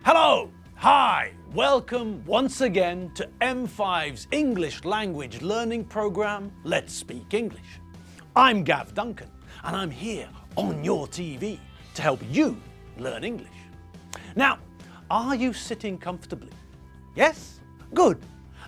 Hello, hi, welcome once again to M5's English language learning program, Let's Speak English. I'm Gav Duncan and I'm here on your TV to help you learn English. Now, are you sitting comfortably? Yes? Good.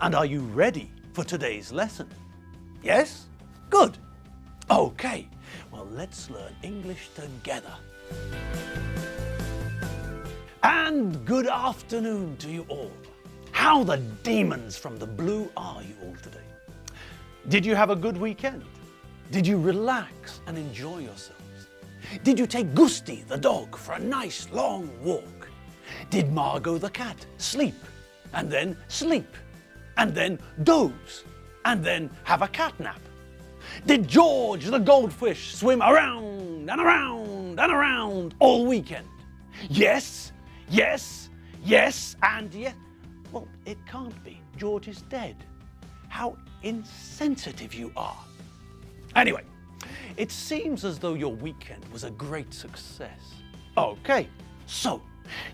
And are you ready for today's lesson? Yes? Good. Okay, well, let's learn English together. And good afternoon to you all. How the demons from the blue are you all today? Did you have a good weekend? Did you relax and enjoy yourselves? Did you take Gusti the dog for a nice long walk? Did Margot the cat sleep and then sleep and then doze and then have a cat nap? Did George the goldfish swim around and around and around all weekend? Yes, yes, yes, and yes. Well, it can't be. George is dead. How insensitive you are. Anyway, it seems as though your weekend was a great success. Okay, so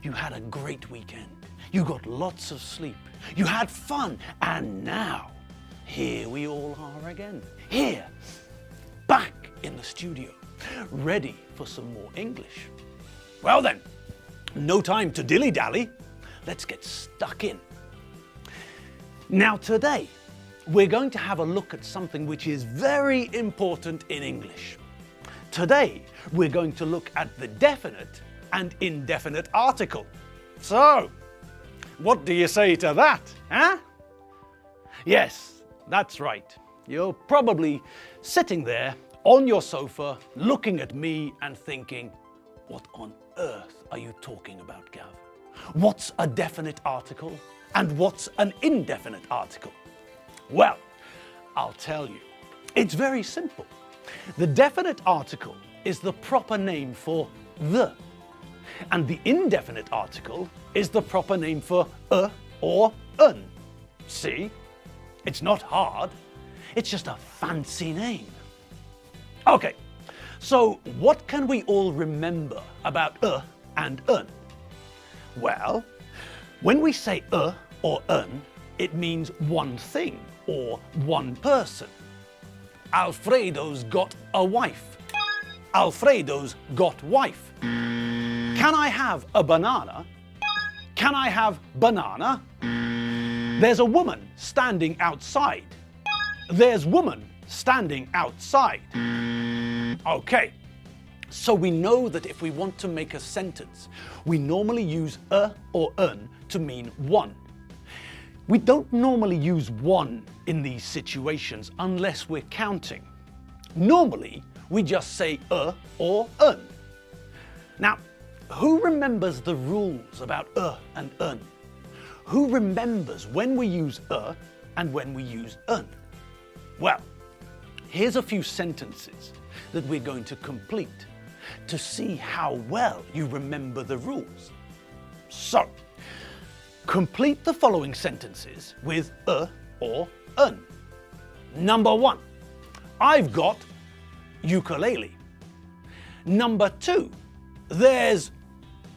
you had a great weekend. You got lots of sleep. You had fun, and now here we all are again. Here, back in the studio, ready for some more English. Well then, no time to dilly-dally. Let's get stuck in. Now today, we're going to have a look at something which is very important in English. Today, we're going to look at the definite and indefinite article. So, what do you say to that, huh? Yes, that's right. You're probably sitting there on your sofa, looking at me and thinking, what on earth are you talking about, Gav? What's a definite article and what's an indefinite article? Well, I'll tell you. It's very simple. The definite article is the proper name for the, and the indefinite article is the proper name for a or an. See? It's not hard. It's just a fancy name. Okay, so what can we all remember about and an? Well, when we say or an, it means one thing or one person. Alfredo's got a wife. Alfredo's got wife. Can I have a banana? Can I have banana? There's a woman standing outside. There's woman standing outside. Okay, so we know that if we want to make a sentence, we normally use a or an to mean one. We don't normally use one in these situations unless we're counting. Normally, we just say a or an. Now, who remembers the rules about and an? Who remembers when we use a and when we use an? Well, here's a few sentences that we're going to complete to see how well you remember the rules. So, complete the following sentences with a or an. Number 1, I've got ukulele. Number 2, there's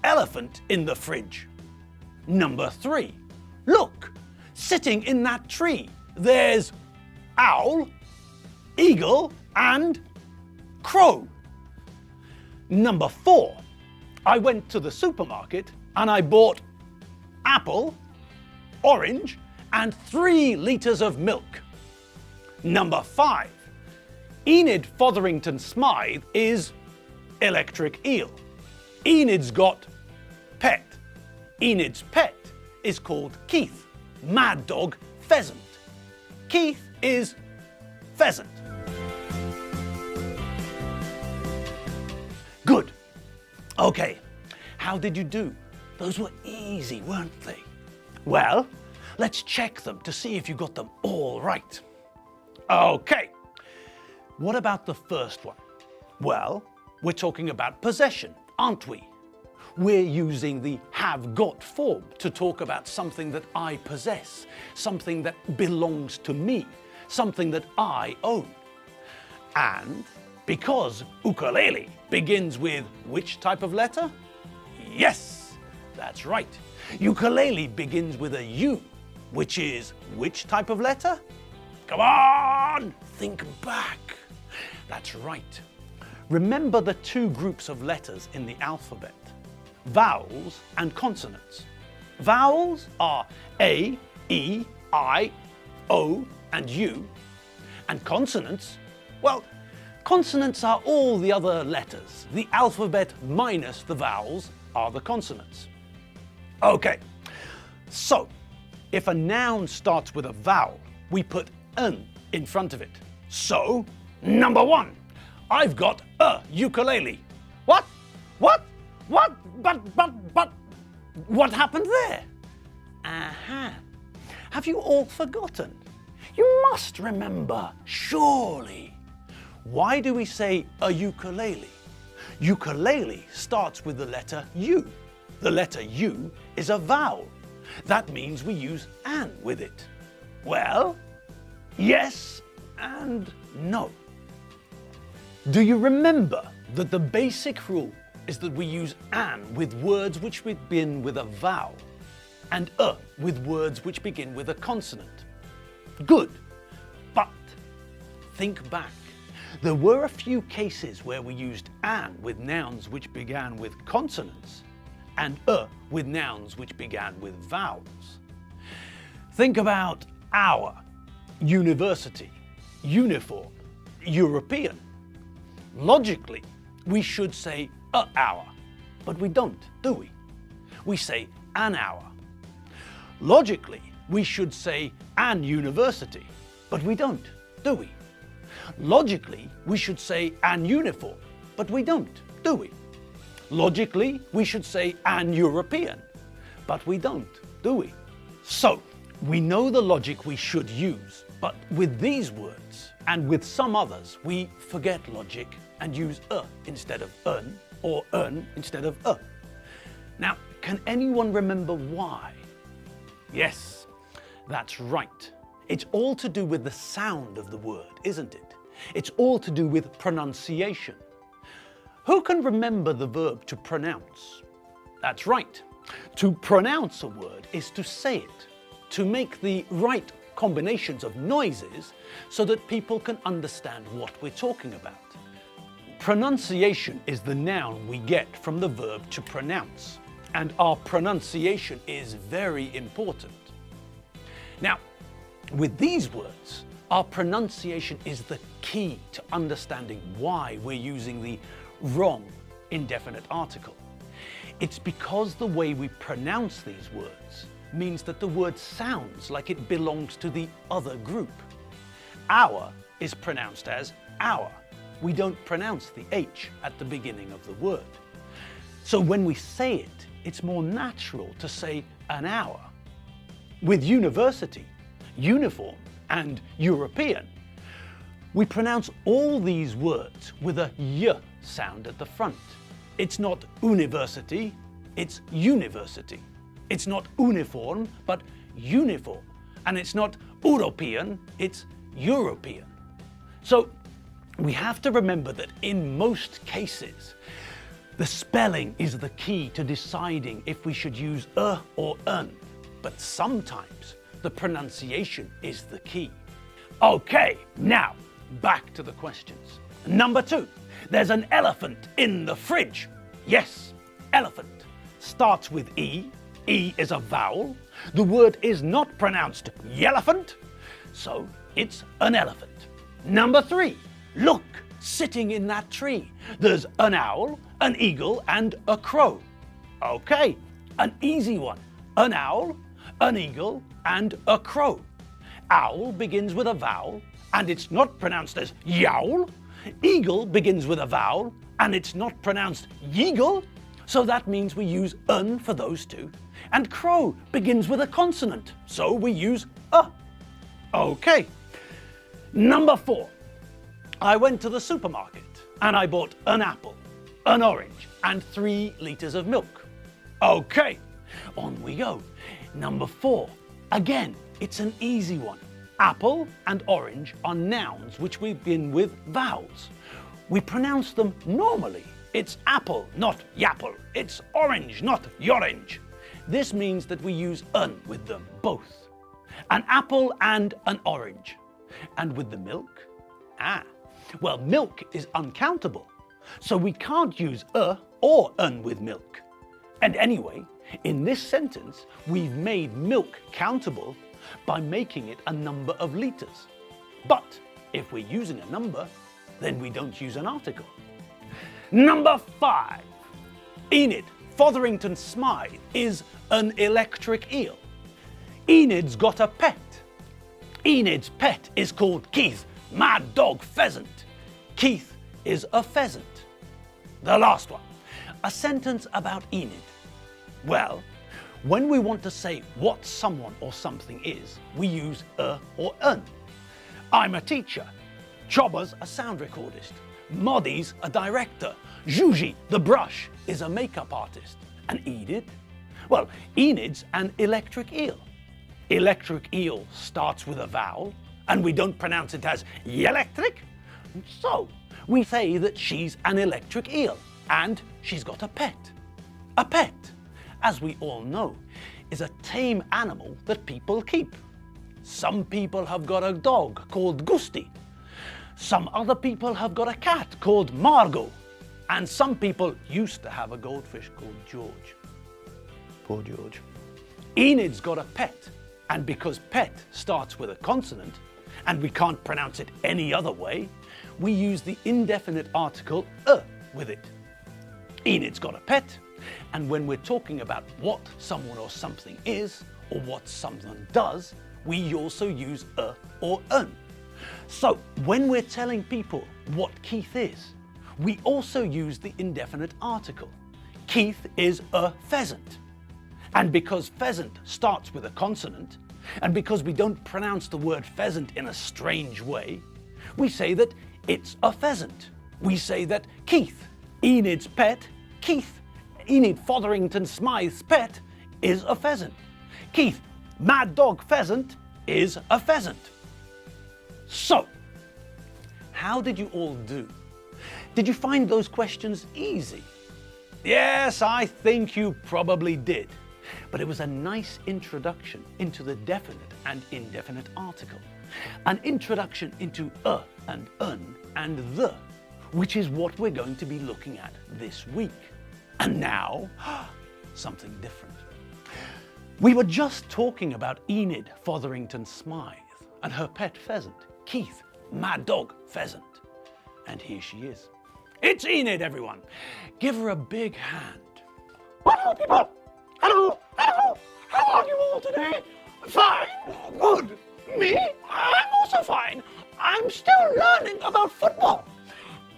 elephant in the fridge. Number 3, look, sitting in that tree, there's owl, eagle, and crow. Number 4, I went to the supermarket and I bought apple, orange, and 3 litres of milk. Number 5, Enid Fotherington Smythe is electric eel. Enid's got pet. Enid's pet is called Keith, mad dog pheasant. Keith is pheasant. Good. Okay, how did you do? Those were easy, weren't they? Well, let's check them to see if you got them all right. Okay, what about the first one? Well, we're talking about possession, aren't we? We're using the have got form to talk about something that I possess, something that belongs to me, something that I own. And because ukulele begins with which type of letter? Yes, that's That's right. Ukulele begins with a U, which is which type of letter? Come on, think back. That's right. Remember the two groups of letters in the alphabet, vowels and consonants. Vowels are A, E, I, O, and U. And consonants, well, consonants are all the other letters. The alphabet minus the vowels are the consonants. Okay, so if a noun starts with a vowel, we put n in front of it. So, number one, I've got a ukulele. What? What? But, what happened there? Aha. Have you all forgotten? You must remember, surely. Why do we say a ukulele? Ukulele starts with the letter U. The letter U is a vowel. That means we use an with it. Well, yes and no. Do you remember that the basic rule is that we use an with words which begin with a vowel and with words which begin with a consonant? Good, but think back. There were a few cases where we used an with nouns which began with consonants and with nouns which began with vowels. Think about hour, university, uniform, European. Logically, we should say a hour, but we don't, do we? We say an hour. Logically, we should say an university, but we don't, do we? Logically, we should say an uniform, but we don't, do we? Logically, we should say an European, but we don't, do we? So, we know the logic we should use, but with these words and with some others, we forget logic and use instead of un, or instead of a. Now, can anyone remember why? Yes, that's right. It's all to do with the sound of the word, isn't it? It's all to do with pronunciation. Who can remember the verb to pronounce? That's right. To pronounce a word is to say it, to make the right combinations of noises so that people can understand what we're talking about. Pronunciation is the noun we get from the verb to pronounce, and our pronunciation is very important. Now, with these words, our pronunciation is the key to understanding why we're using the wrong indefinite article. It's because the way we pronounce these words means that the word sounds like it belongs to the other group. Our is pronounced as our. We don't pronounce the H at the beginning of the word. So when we say it, it's more natural to say an hour. With university, uniform, and European, we pronounce all these words with a y sound at the front. It's not university, it's university. It's not uniform, but uniform. And it's not European, it's European. So we have to remember that in most cases, the spelling is the key to deciding if we should use or un. But sometimes the pronunciation is the key. Okay, now back to the questions. Number 2, there's an elephant in the fridge. Yes, elephant. Starts with E. E is a vowel. The word is not pronounced yelephant, so it's an elephant. Number 3, look, sitting in that tree. There's an owl, an eagle, and a crow. Okay, an easy one. An owl, an eagle, and a crow. Owl begins with a vowel, and it's not pronounced as yowl. Eagle begins with a vowel, and it's not pronounced yeagle, so that means we use un for those two. And crow begins with a consonant, so we use a. Okay. Number 4. I went to the supermarket, and I bought an apple, an orange, and 3 liters of milk. Okay, on we go. Number 4. Again, it's an easy one. Apple and orange are nouns which begin with vowels. We pronounce them normally. It's apple, not yapple. It's orange, not yorange. This means that we use un with them, both. An apple and an orange. And with the milk? Well, milk is uncountable, so we can't use or un with milk. And anyway, in this sentence, we've made milk countable by making it a number of litres. But if we're using a number, then we don't use an article. Number 5. Enid Fotherington Smythe is an electric eel. Enid's got a pet. Enid's pet is called Keith, Mad Dog Pheasant. Keith is a pheasant. The last one, a sentence about Enid. Well, when we want to say what someone or something is, we use or un. I'm a teacher. Chobber's a sound recordist. Moddy's a director. Juji, the brush, is a makeup artist. And Enid? Well, Enid's an electric eel. Electric eel starts with a vowel, and we don't pronounce it as electric. So, we say that she's an electric eel, and she's got a pet. A pet, as we all know, is a tame animal that people keep. Some people have got a dog called Gusty. Some other people have got a cat called Margot. And some people used to have a goldfish called George. Poor George. Enid's got a pet, and because pet starts with a consonant, and we can't pronounce it any other way, we use the indefinite article with it. Enid's got a pet, and when we're talking about what someone or something is, or what someone does, we also use or un. So when we're telling people what Keith is, we also use the indefinite article. Keith is a pheasant. And because pheasant starts with a consonant, and because we don't pronounce the word pheasant in a strange way, we say that it's a pheasant. We say that Keith, Enid's pet, Keith, Enid Fotherington Smythe's pet, is a pheasant. Keith, Mad Dog Pheasant, is a pheasant. So, how did you all do? Did you find those questions easy? Yes, I think you probably did. But it was a nice introduction into the definite and indefinite article. An introduction into and un and the, which is what we're going to be looking at this week. And now, something different. We were just talking about Enid Fotherington Smythe and her pet pheasant, Keith, Mad Dog Pheasant. And here she is. It's Enid, everyone. Give her a big hand. Hello, people. Hello, hello. How are you all today? Fine. Good. Me? I'm also fine. I'm still learning about football.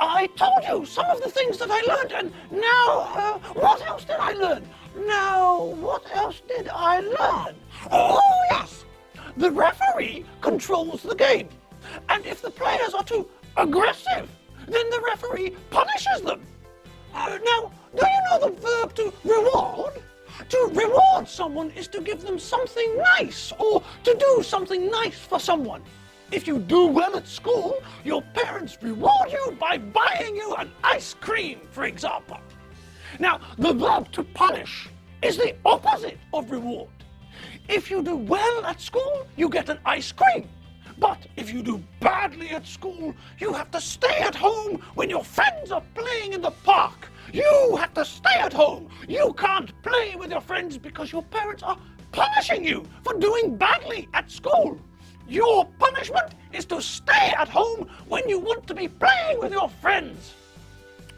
I told you some of the things that I learned, and now, what else did I learn? Now, what else did I learn? Oh, yes. The referee controls the game. And if the players are too aggressive, then the referee punishes them. Now, do you know the verb to reward? To reward someone is to give them something nice or to do something nice for someone. If you do well at school, your parents reward you by buying you an ice cream, for example. Now, the verb to punish is the opposite of reward. If you do well at school, you get an ice cream. But if you do badly at school, you have to stay at home when your friends are playing in the park. You have to stay at home. You can't play with your friends because your parents are punishing you for doing badly at school. Your punishment is to stay at home when you want to be playing with your friends.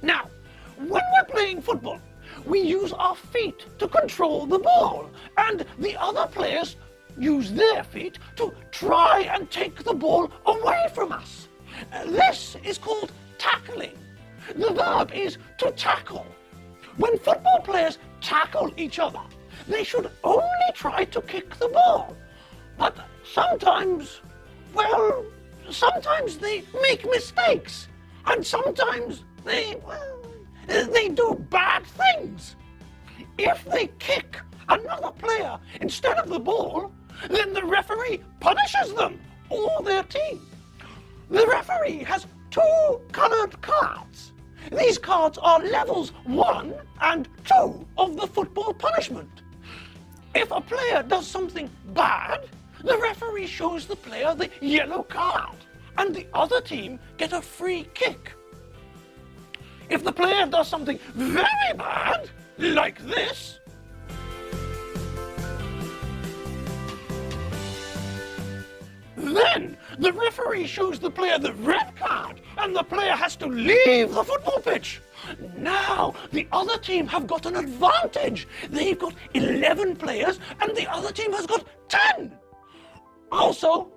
Now, when we're playing football, we use our feet to control the ball, and the other players use their feet to try and take the ball away from us. This is called tackling. The verb is to tackle. When football players tackle each other, they should only try to kick the ball. But sometimes they make mistakes, and sometimes they do bad things. If they kick another player instead of the ball, then the referee punishes them or their team. The referee has 2 colored cards. These cards are levels 1 and 2 of the football punishment. If a player does something bad, the referee shows the player the yellow card, and the other team get a free kick. If the player does something very bad, like this, then the referee shows the player the red card, and the player has to leave the football pitch. Now the other team have got an advantage. They've got 11 players, and the other team has got 10. Also,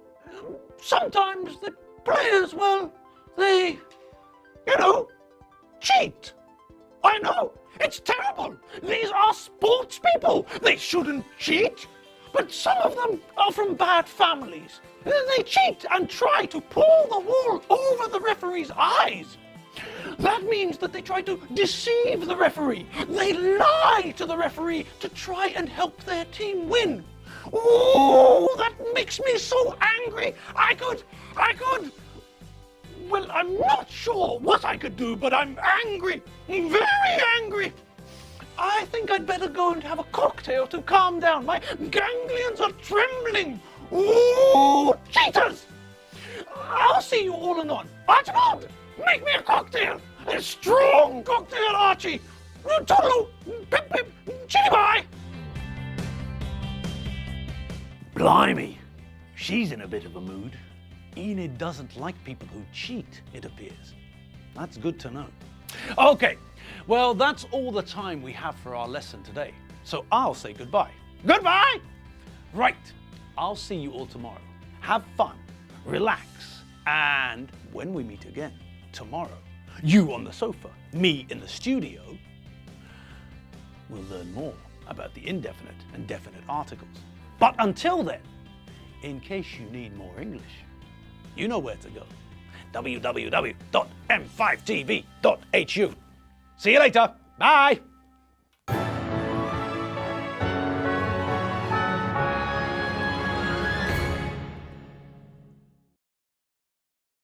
sometimes the players, well, they, cheat. I know, it's terrible. These are sports people. They shouldn't cheat. But some of them are from bad families. They cheat and try to pull the wool over the referee's eyes. That means that they try to deceive the referee. They lie to the referee to try and help their team win. Oh, that makes me so angry. Well, I'm not sure what I could do, but I'm angry, very angry. I think I'd better go and have a cocktail to calm down. My ganglions are trembling. Ooh, cheaters! I'll see you all anon. Archibald, make me a cocktail. A strong cocktail, Archie. Toodaloo, pip pip, chitty bye. Blimey, she's in a bit of a mood. Enid doesn't like people who cheat, it appears. That's good to know. Okay, well, that's all the time we have for our lesson today. So I'll say goodbye. Goodbye! Right, I'll see you all tomorrow. Have fun, relax, and when we meet again tomorrow, you on the sofa, me in the studio, we'll learn more about the indefinite and definite articles. But until then, in case you need more English, you know where to go. www.m5tv.hu. See you later. Bye.